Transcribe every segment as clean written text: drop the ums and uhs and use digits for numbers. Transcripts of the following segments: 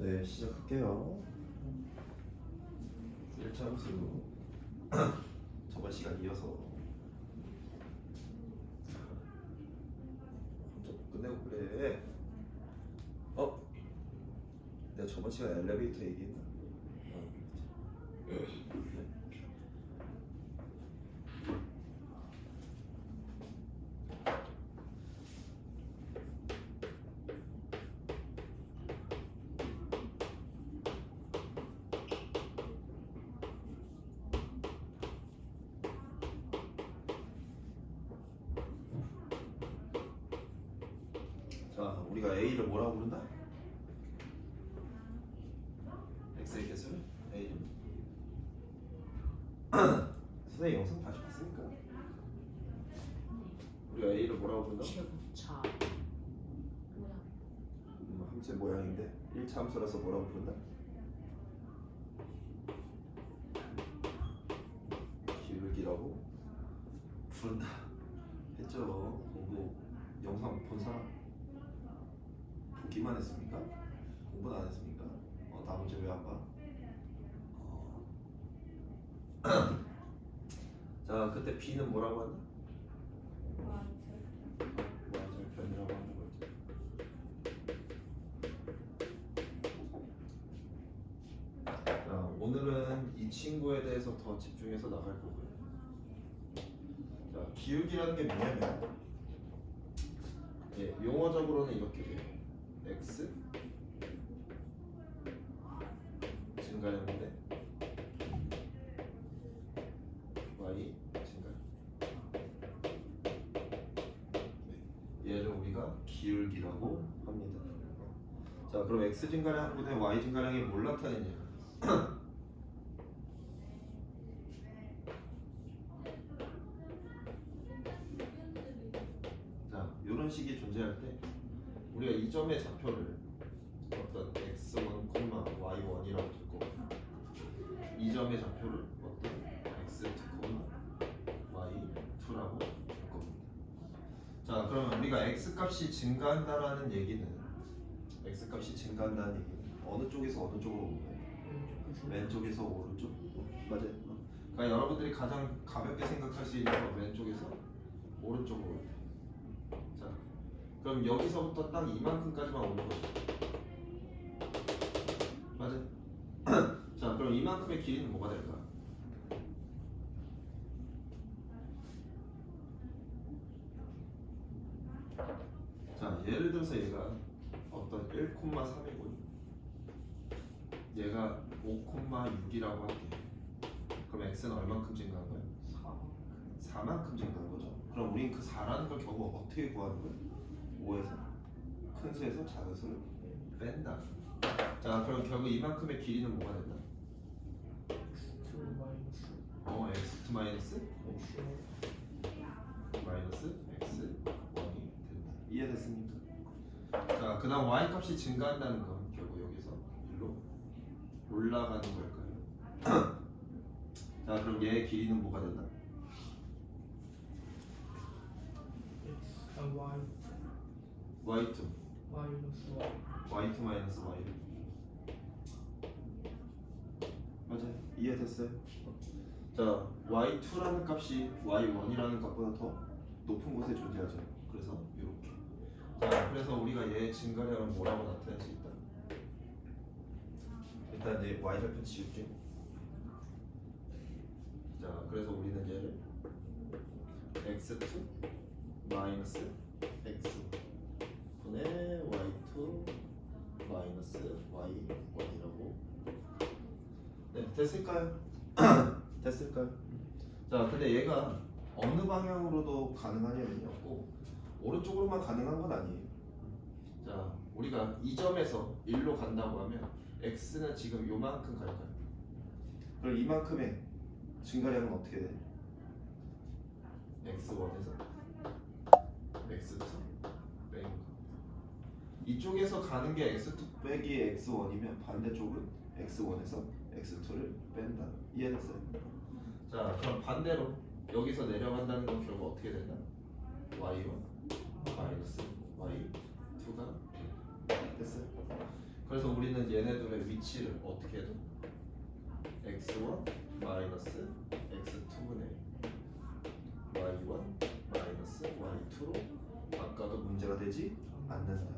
네, 시작할게요. 1차 함수 저번 시간 이어서 혼자 끝내고 그래. 내가 저번 시간 엘리베이터 얘기했나? 자, 우리가 A를 뭐라고 부른다? X의 개수를 A. 선생님 영상 다시 봤으니까 우리가 A를 뭐라고 부른다? 최고차 함수의 모양인데 1차 함수라서 뭐라고 부른다? 기울기라고 부른다 했죠. 공부 영상 본 사람 보기만 했습니까? 공부는 안 했습니까? 다음 문제 왜 안 봐? 자, 그때 B는 뭐라고 한다? y절편이라고 하는 거지. 자, 오늘은 이 친구에 대해서 더 집중해서 나갈 거고요. 자, 기울기라는 게 뭐냐면 용어적으로는 이렇게 돼요. x 증가량분의 y 증가량. 얘를 우리가 기울기라고 합니다. 자, 그럼 x 증가량분의 y 증가량이 뭘 나타내냐? 자, 이런 식이 존재할 때 우리가 이 점의 좌표를 어떤 x1, y1이라고 두고 이 점의 좌표를 어떤 x2, y2라고 둘 겁니다. 자, 그러면 우리가 x 값이 증가한다라는 얘기는 어느 쪽에서 어느 쪽으로 오는 거예요? 왼쪽에서 오른쪽? 맞아요. 그러니까 여러분들이 가장 가볍게 생각할 수 있는 건 왼쪽에서 오른쪽으로 와요. 자, 그럼 여기서부터 딱 이만큼까지만 오는 거죠. 맞아요. 자, 그럼 이만큼의 길이는 뭐가 될까? 자, 예를 들어서 얘가 어떤 1,3이고 얘가 5,6이라고 할게요. 그럼 x는 얼만큼 증가한 거예요? 4만큼 증가한 거죠. 그럼 우린 그 4라는 걸 결국 어떻게 구하는 거예요? 5에서 큰 수에서 작은 수를 뺀다. 자, 그럼 결국 이만큼의 길이는 뭐가 된다? x2 마이너스 x1이 된다. 이해됐습니까? 자, 그 다음 y 값이 증가한다는 건 결국 여기서 일로 올라가는 걸까요? 자, 그럼 얘의 길이는 뭐가 된다? y2 마이너스 y. 맞아요. 이해됐어요? 자, y2라는 값이 y1이라는 값보다 더 높은 곳에 존재하죠. 그래서 이렇게. 자, 그래서 우리가 얘의 증가량을 뭐라고 나타낼 수 있다? 일단 얘 y절편 지울게. 자, 그래서 우리는 얘를 x2 마이너스 x 분의 y2 마이너스 y1이라고. 네, 됐을까요? 됐을까요? 자, 근데 얘가 어느 방향으로도 가능하냐면요, 꼭 오른쪽으로만 가능한 건 아니에요. 자, 우리가 이 점에서 1로 간다고 하면 x는 지금 요만큼 갈까요? 그럼 이만큼의 증가량은 어떻게 돼? x1에서 x2 빼기. 이쪽에서 가는 게 x2 빼기 x1이면 반대쪽은 x1에서 x2를 뺀다. 이해됐어요? 자, 그럼 반대로 여기서 내려간다는 건 결국 어떻게 된다? y1 마이너스 y2가 됐어요. 그래서 우리는 얘네들의 위치를 어떻게 해도 x1 마이너스 x2분의 y1 마이너스 y2로 바꿔도 문제가 되지 않는다.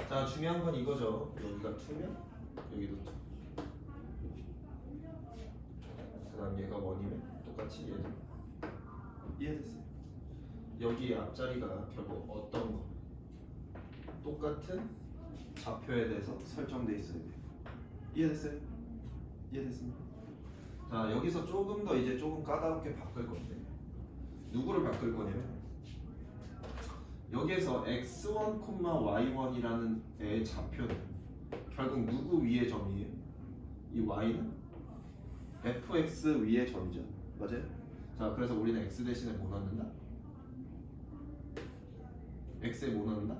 자, 중요한 건 이거죠. 여기가 2면 여기도 2. 그 다음 얘가 1이면 똑같이 얘도. 이해됐어요? 여기 앞자리가 결국 어떤 거? 똑같은 좌표에 대해서 설정돼 있어야 돼요. 이해됐어요? 이해됐습니까? 자, 여기서 조금 더 이제 조금 까다롭게 바꿀 건데 누구를 바꿀 거냐면 여기에서 x1, y1이라는 애의 좌표는 결국 누구 위의 점이에요? 이 y는 fx 위의 점이죠. 맞아요? 자, 그래서 우리는 x 대신에 뭐 넣는다? x에 뭐 넣는다?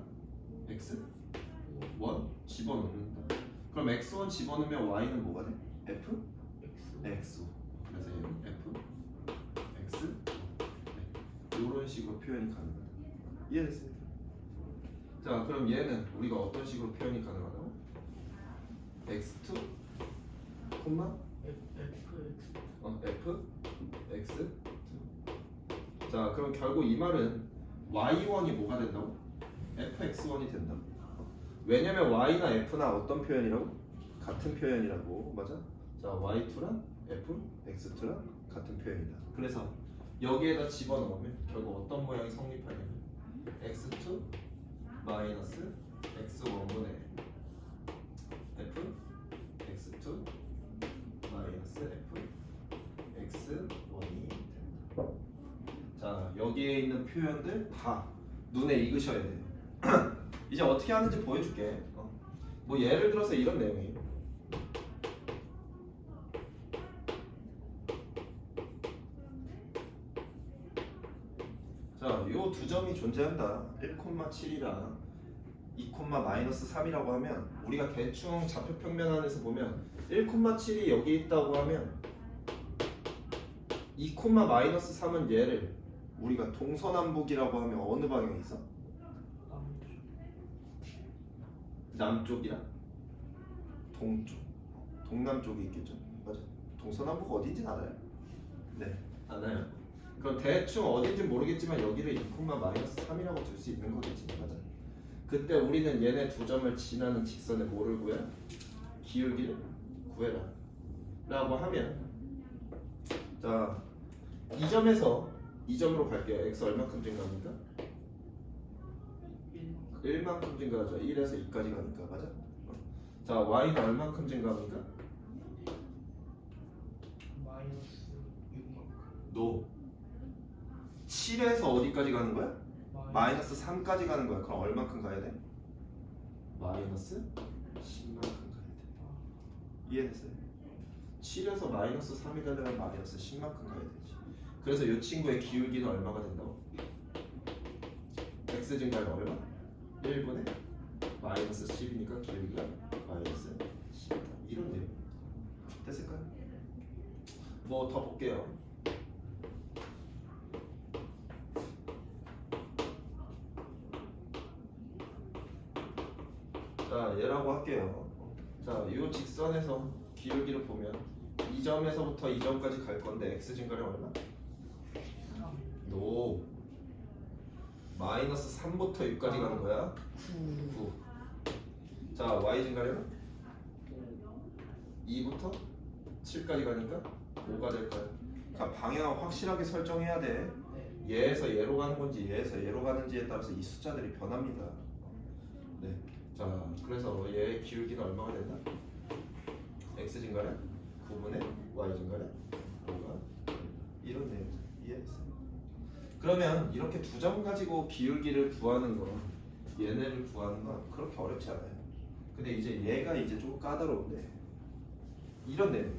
x? 1 집어넣는다. 그럼 x1 집어넣으면 y는 뭐가 돼? f? x. 그래서 얘는 f x 이런 식으로 표현이 가능하다. 이해됐습니까? 자, 그럼 얘는 우리가 어떤 식으로 표현이 가능하다고? x2, f x. 자, 그럼 결국 이 말은 y1이 뭐가 된다고? fx1이 된다. 왜냐면 y나 f나 어떤 표현이라고? 같은 표현이라고. 맞아? 자, y2랑 fx2랑 같은 표현이다. 그래서 여기에다 집어넣으면 결국 어떤 모양이 성립하냐면 x2 마이너스 x1분의 f x2 마이너스 f x1이 된다. 자, 여기에 있는 표현들 다 눈에 익으셔야 돼요. 이제 어떻게 하는지 보여줄게. 뭐 예를 들어서 이런 내용이에요. 자, 요 두 점이 존재한다. 1,7이랑 2,-3이라고 하면 우리가 대충 좌표 평면 안에서 보면 1,7이 여기 있다고 하면 2,-3은 얘를 우리가 동서남북이라고 하면 어느 방향에 있어? 남쪽이랑 동쪽, 동남쪽이 있겠죠. 맞아. 동서남북 어딘지 알아요? 네, 알아요. 그럼 대충 어딘지 모르겠지만 여기를 2,-3이라고 둘 수 있는 거겠지. 맞아. 그때 우리는 얘네 두 점을 지나는 직선의 뭐를 구해? 기울기를 구해라 라고 하면, 자, 이 점에서 이 점으로 갈게요. x 얼마큼 증가합니까? 1만큼 증가하죠. 1에서 2까지 가니까. 맞아? 자, y는 얼만큼 증가합니까? 마이너스 6만큼. 노. 7에서 어디까지 가는 거야? 마이너스 3까지 가는 거야. 그럼 얼만큼 가야 돼? 마이너스 10만큼 가야 돼. 이해됐어요? 7에서 마이너스 3이 되려면 마이너스 10만큼 가야 되지. 그래서 이 친구의 기울기는 얼마가 된다고? x 증가가 얼마? 1분의 마이너스 10이니까 기울기가 마이너스 10이다. 이런 내용. 됐을까요? 뭐 더 볼게요. 자, 얘라고 할게요. 자, 이 직선에서 기울기를 보면 이 점에서부터 이 점까지 갈 건데 x 증가량 얼마? 노. 마이너스 3부터 6까지 가는 거야. 9. 자, y 증가량 2부터 7까지 가니까 5가 될 거야. 자, 방향을 확실하게 설정해야 돼. 얘에서 얘로 가는 건지 얘에서 얘로 가는지에 따라서 이 숫자들이 변합니다. 네. 자, 그래서 얘의 기울기는 얼마가 된다? x 증가량 9분의 y 증가량 5가 이런 내용. 이해했어요? 그러면 이렇게 두 점 가지고 기울기를 구하는 거, 얘네를 구하는 건 그렇게 어렵지 않아요. 근데 이제 얘가 이제 조금 까다로운데 이런 내용.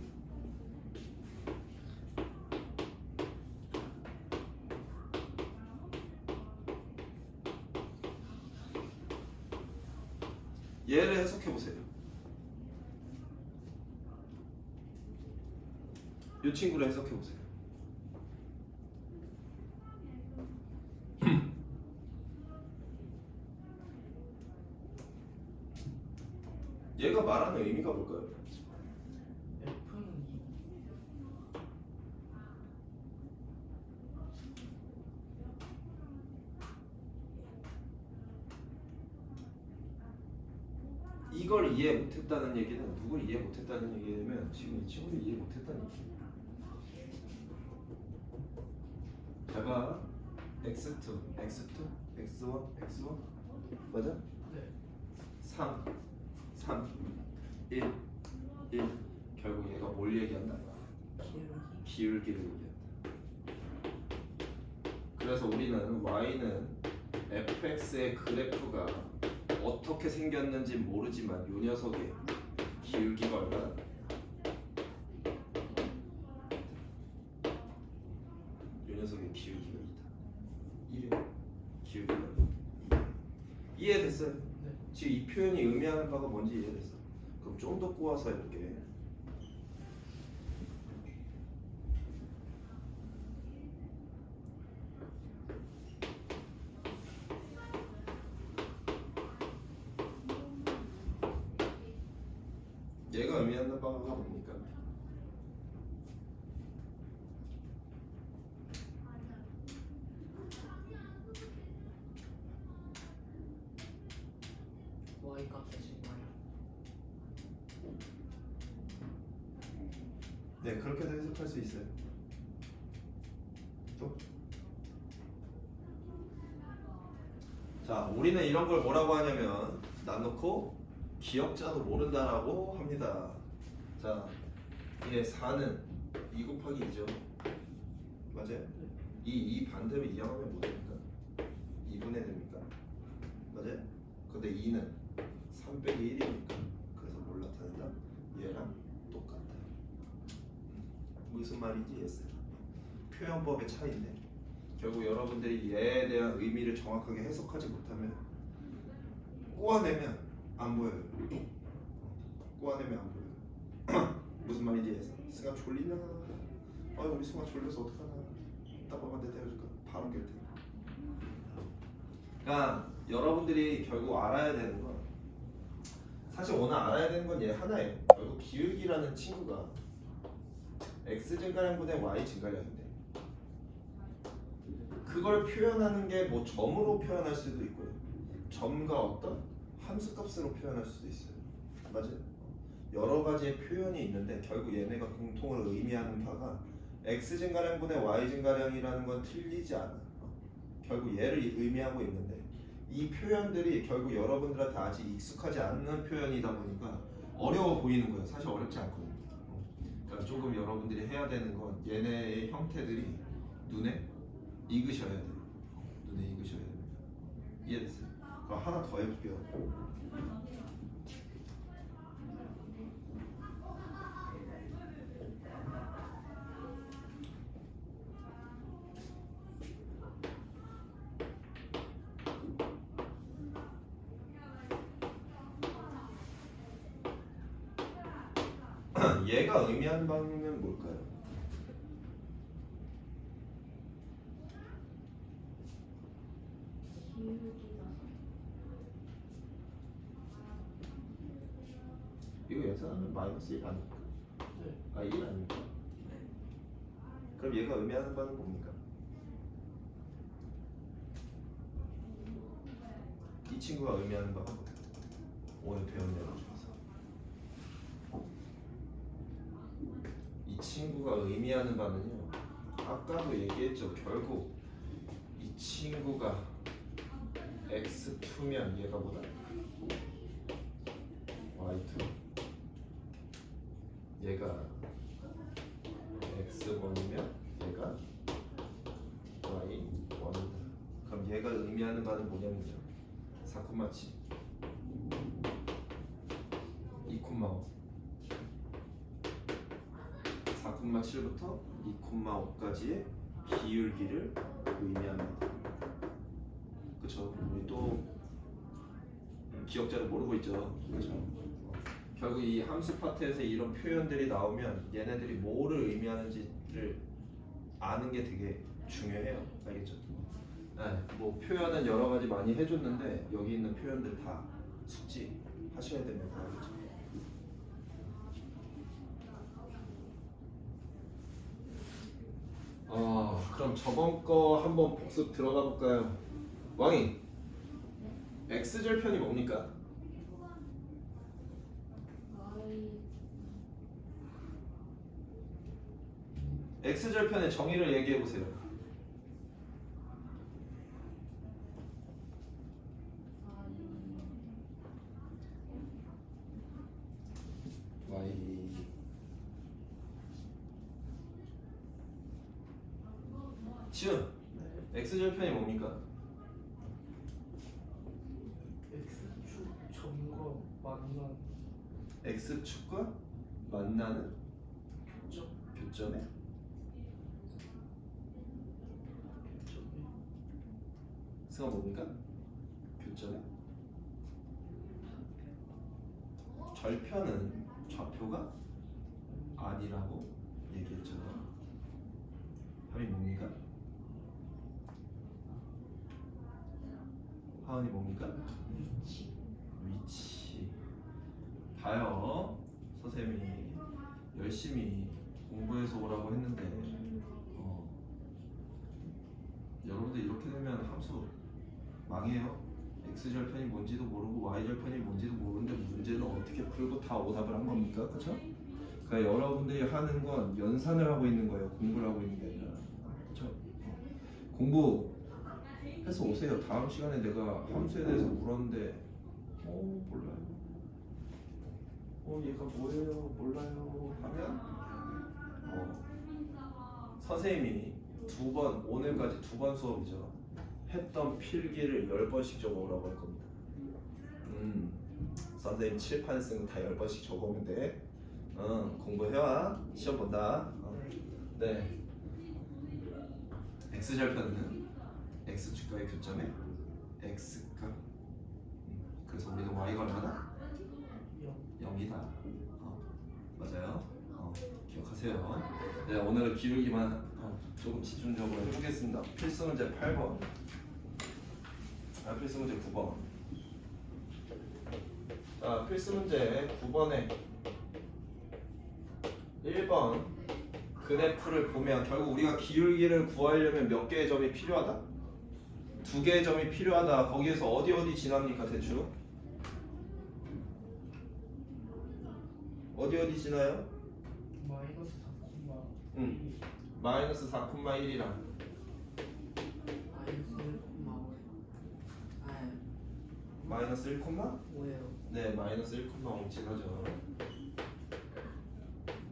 얘를 해석해 보세요. 이 친구를 해석해 보세요. 얘가 말하는 의미가 뭘까요? F는 이걸 이해 못했다는 얘기는 누굴 이해 못했다는 얘기냐면 지금 이 친구를 이해 못했다는 얘기예요. 제가 x2, x2, x1, x1 맞아? 네. 3, 3, 1, 1 결국 얘가 뭘 얘기한다? 기울기를 얘기한다. 그래서 우리는 y는 fx의 그래프가 어떻게 생겼는지 모르지만 이 녀석의 기울기가 얼마나? 이 녀석의 기울기가 2다. 1의 기울기가 2. 이해됐어요? 네. 지금 이 표현이 의미하는 바가 뭔지 이해됐어? 그럼 좀 더 꼬아서 해볼게. 얘가 의미하는 바가 뭡니까? Y 값의 증가량. 네, 그렇게도 해석할 수 있어요. 또? 자, 우리는 이런 걸 뭐라고 하냐면 놔놓고 기억자도 모른다라고 합니다. 자, 얘 4는 2 곱하기 2죠. 맞아요? 이 반대로 이항하면 뭐 됩니까? 2분의 됩니까? 맞아요? 근데 2는 3 빼기 1이니까 그래서 뭘 나타낸다? 얘랑 똑같다. 무슨 말인지 이해했어요? 표현법의 차이인데 결국 여러분들이 얘에 대한 의미를 정확하게 해석하지 못하면 꼬아내면 안 보여요. 꼬아내면 안 보여요. 무슨 말인지 이해했어? 승아 졸리나? 우리 승아 졸려서 어떡하나? 답답한데 때려줄까? 바로 깰 테니까. 그러니까 여러분들이 결국 알아야 되는 건 사실 오늘 알아야 되는 건 얘 하나예요. 결국 기울기라는 친구가 x 증가량분의 y 증가량인데 그걸 표현하는 게 뭐 점으로 표현할 수도 있고요. 점과 어떤 함수값으로 표현할 수도 있어요. 맞아요? 여러 가지의 표현이 있는데 결국 얘네가 공통으로 의미하는 바가 x 증가량분의 y 증가량이라는 건 틀리지 않아. 결국 얘를 의미하고 있는데 이 표현들이 결국 여러분들한테 아직 익숙하지 않는 표현이다 보니까 어려워 보이는 거예요. 사실 어렵지 않거든요. 그러니까 조금 여러분들이 해야 되는 건 얘네의 형태들이 눈에 익으셔야 돼요. 눈에 익으셔야 됩니다. 이해됐어요? 그럼 하나 더 해볼게요. 얘가 의미하는 바는 뭘까요? 이거 연산하면 마이너스 1 아닙니까? 네. 1 아닙니까? 그럼 얘가 의미하는 바는 뭡니까? 이 친구가 의미하는 바가 오늘 배운 내용 중에서 이 친구가 의미하는 바는요, 아까도 얘기했죠. 결국 이 친구가 x2면 얘가 뭐다? y2. 얘가 x1이면 얘가 y1이다. 그럼 얘가 의미하는 바는 뭐냐면요, 4,7 2,5 4,7부터 2,5까지의 기울기를 의미합니다. 그쵸? 우리 또 기억자를 모르고 있죠. 그쵸? 결국 이 함수 파트에서 이런 표현들이 나오면 얘네들이 뭐를 의미하는지를 아는 게 되게 중요해요. 알겠죠? 네, 뭐 표현은 여러 가지 많이 해줬는데 여기 있는 표현들 다 숙지 하셔야 됩니다. 알겠죠? 그럼 저번 거 한번 복습 들어가 볼까요? 왕이 x절편이 뭡니까? x절편의 정의를 얘기해 보세요. y 지금 x절편이 뭡니까? X축 점과 만난 x축과 만나는 점 교점에 승화 뭡니까? 교점에 절편은 좌표가 아니라고 얘기했죠. 답이 뭡니까? 하은이 뭡니까? 위치. 봐요. 선생님이 열심히 공부해서 오라고 했는데 여러분들 이렇게 되면 함수 망해요. x절편이 뭔지도 모르고 y절편이 뭔지도 모르는데 문제는 어떻게 풀고 다 오답을 한 겁니까? 그렇죠? 그러니까 여러분들이 하는 건 연산을 하고 있는 거예요. 공부를 하고 있는 게 아니라. 그렇죠? 공부해서 오세요. 다음 시간에 내가 함수에 대해서 물었는데 몰라요. 얘가 뭐예요? 몰라요. 하면 선생님이 오늘까지 두 번 수업이죠. 했던 필기를 10번씩 적어오라고 할 겁니다. 선생님 칠판승 다 10번씩 적어오면 돼. 공부해와. 시험 본다. 네. x절편은 x축과의 교점에 x값. 그래서 우리는 y가 얼마나? 0이다. 맞아요. 기억하세요. 네, 오늘은 기울기만 조금 집중적으로 해보겠습니다. 필수 문제 8번. 필수 문제 9번. 자, 필수 문제 9번에 1번 그래프를 보면 결국 우리가 기울기를 구하려면 몇 개의 점이 필요하다? 2개의 점이 필요하다. 거기에서 어디 지납니까 대충? 어디 지나요? 마이너스 4콤마 마이너스 4,1이랑 마이너스 1, 뭐예요? 네, 마이너스 1,5 지나죠.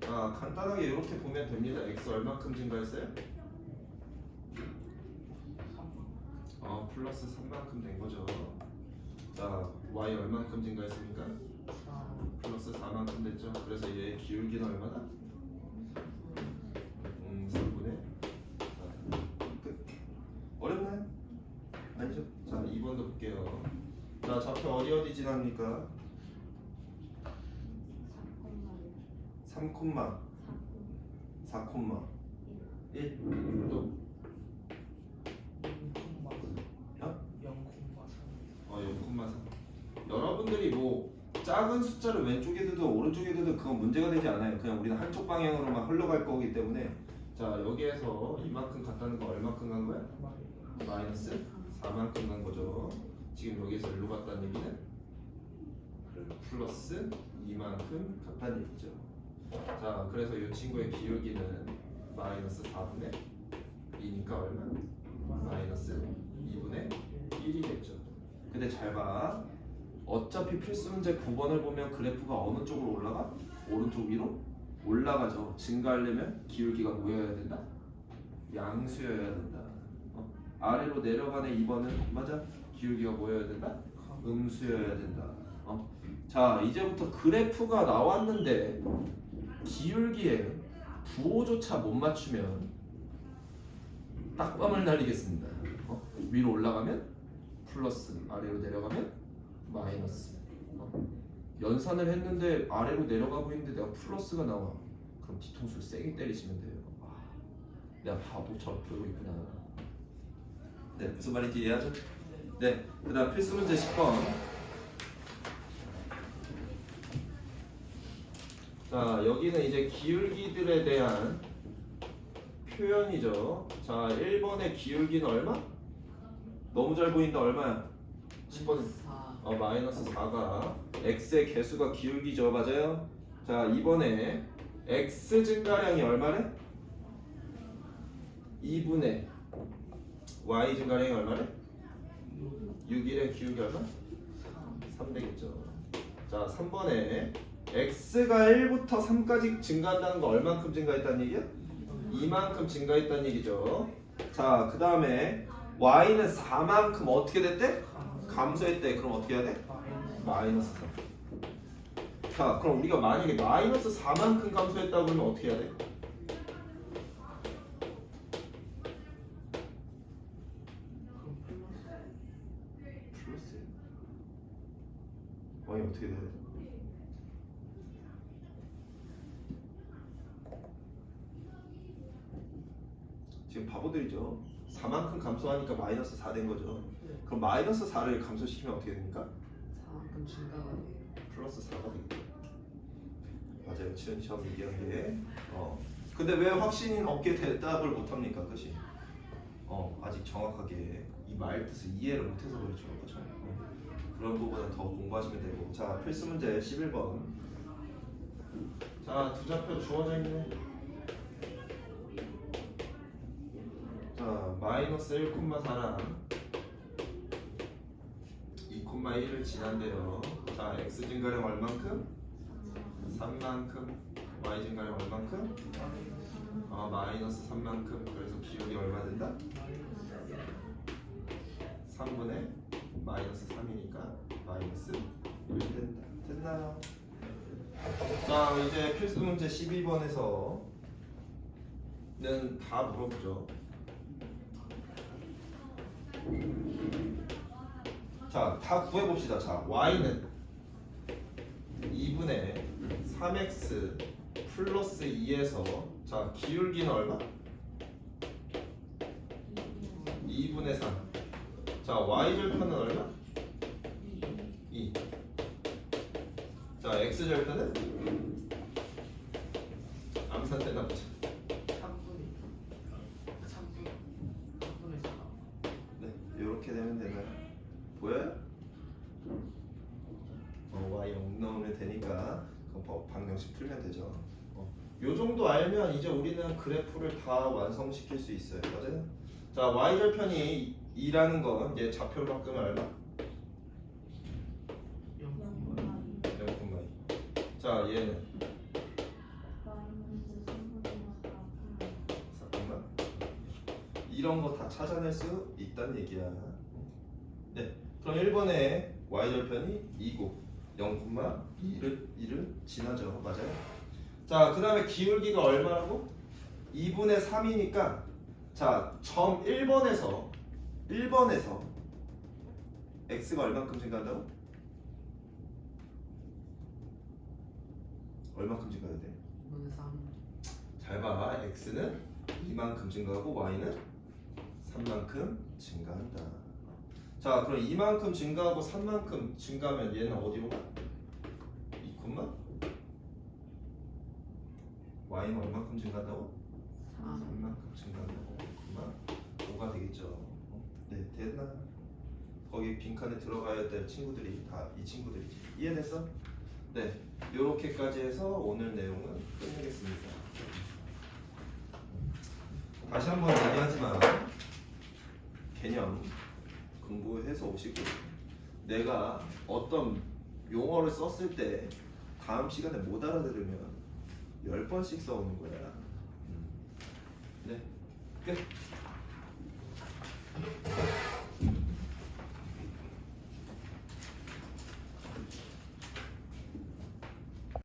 간단하게 이렇게 보면 됩니다. x 얼마큼 증가했어요? 3 플러스 3만큼 된 거죠. 자, y 얼마큼 증가했습니까? 4 플러스 4만큼 됐죠. 그래서 얘의 기울기는 얼마나? 3분의 4. 끝. 어렵나요? 아니죠. 자, 2번도 볼게요. 자, 좌표 어디 지납니까? 3, 4, 1. 또 0,3. 여러분들이 뭐 작은 숫자를 왼쪽에 두든 오른쪽에 두든 그건 문제가 되지 않아요. 그냥 우리는 한쪽 방향으로만 흘러갈 거기 때문에. 자, 여기에서 이만큼 갔다는 거 얼마큼 간 거야? 마이너스 4만큼 간 거죠. 지금 여기에서 일로 갔다는 얘기는 플러스 2만큼 갔다는 얘기죠. 자, 그래서 이 친구의 기울기는 마이너스 4분의 2니까 얼마? 마이너스 2분의 1이겠죠. 근데 잘 봐. 어차피 필수 문제 9번을 보면 그래프가 어느 쪽으로 올라가? 오른쪽 위로 올라가죠. 증가하려면 기울기가 뭐여야 된다? 양수여야 된다. 아래로 내려가는 2번은 맞아? 기울기가 뭐여야 된다? 음수여야 된다. 자, 이제부터 그래프가 나왔는데 기울기에 부호조차 못 맞추면 딱밤을 날리겠습니다. 위로 올라가면 플러스, 아래로 내려가면 마이너스. 연산을 했는데 아래로 내려가고 있는데 내가 플러스가 나와. 그럼 뒤통수를 세게 때리시면 돼요. 내가 바보처럼 풀고 있구나. 네, 무슨 말인지 이해하죠? 네, 그 다음 필수 문제 10번. 자, 여기는 이제 기울기들에 대한 표현이죠. 자, 1번의 기울기는 얼마? 너무 잘 보인다. 얼마야? 10번. 4. 마이너스 4가 x의 개수가 기울기죠. 맞아요? 자, 이번에 x 증가량이 얼마래? 2분의 y 증가량이 얼마래? 6일의 기울기 얼마? 3 되겠죠. 자, 3번에 x가 1부터 3까지 증가한다는 거 얼만큼 증가했다는 얘기야? 이만큼 증가했다는 얘기죠. 자, 그 다음에 y는 4만큼 어떻게 됐대? 감소했대. 그럼 어떻게 해야 돼? 마이너스 4. 자, 그럼 우리가 만약에 마이너스 4만큼 감소했다고 그러면 어떻게 해야 돼? 플러스. y 어떻게 돼야 돼? 지금 바보들이죠. 4만큼 감소하니까 마이너스 4 된 거죠. 그럼 마이너스 4를 감소시키면 어떻게 됩니까? 4만큼 증가가 돼요. 플러스 4가 되겠죠. 맞아요. 처음 얘기한 게. 근데 왜 확신 없게 대답을 못합니까? 그치? 아직 정확하게 이 말 뜻을 이해를 못해서 그렇죠. 그렇죠? 그런 부분은 더 공부하시면 되고. 자, 필수 문제 11번. 자, 두 좌표 주어져 있네. 자, 마이너스 1,4랑 2,1을 지난대요. 자, x 증가량 얼만큼? 3만큼. y 증가량 얼만큼? 마이너스 3만큼. 그래서 기울기 얼마 된다? 3분의 마이너스 3이니까 마이너스 1 된다. 됐나요? 자, 이제 필수 문제 12번에서는 다 물어보죠. 자, 다 구해봅시다. 자, y는 2분의 3x 플러스 2에서 자, 기울기는 얼마? 2분의 3. 자, y절편은 얼마? 2. 자, x절편은? 암산되나 보자. 3분의 4. 네, 이렇게 되면 되나요? 보여요? y 0 넣으면 되니까 그럼 방정식 풀면 되죠. 요 정도 알면 이제 우리는 그래프를 다 완성시킬 수 있어요. 맞아요? 자, y절편이 2라는 건 이제 좌표를 바꾸면 얼마? 0,2. 자, 얘는 잠깐만. 이런 거 다 찾아낼 수 있다는 얘기야. 네. 그럼 1번에 y절편이 2고 0,2를 지나죠. 맞아요? 자, 그 다음에 기울기가 얼마라고? 2분의 3이니까 자, 점 1번에서 x가 얼만큼 증가한다고? 얼만큼 증가해야 돼? 2분의 3. 잘 봐. x는 2만큼 증가하고 y는 3만큼 증가한다. 자, 그럼 2만큼 증가하고 3만큼 증가하면 얘는 어디로 가? 2, y는 얼만큼 증가한다고? 3만큼 증가한다고. 5가 되겠죠. 네, 됐나? 거기 빈칸에 들어가야 될 친구들이 다 이 친구들이지. 이해됐어? 네, 요렇게까지 해서 오늘 내용은 끝내겠습니다. 다시 한번 얘기하지만 개념 공부해서 오시고 내가 어떤 용어를 썼을 때 다음 시간에 못 알아들으면 10번씩 써오는 거야. 네, 끝.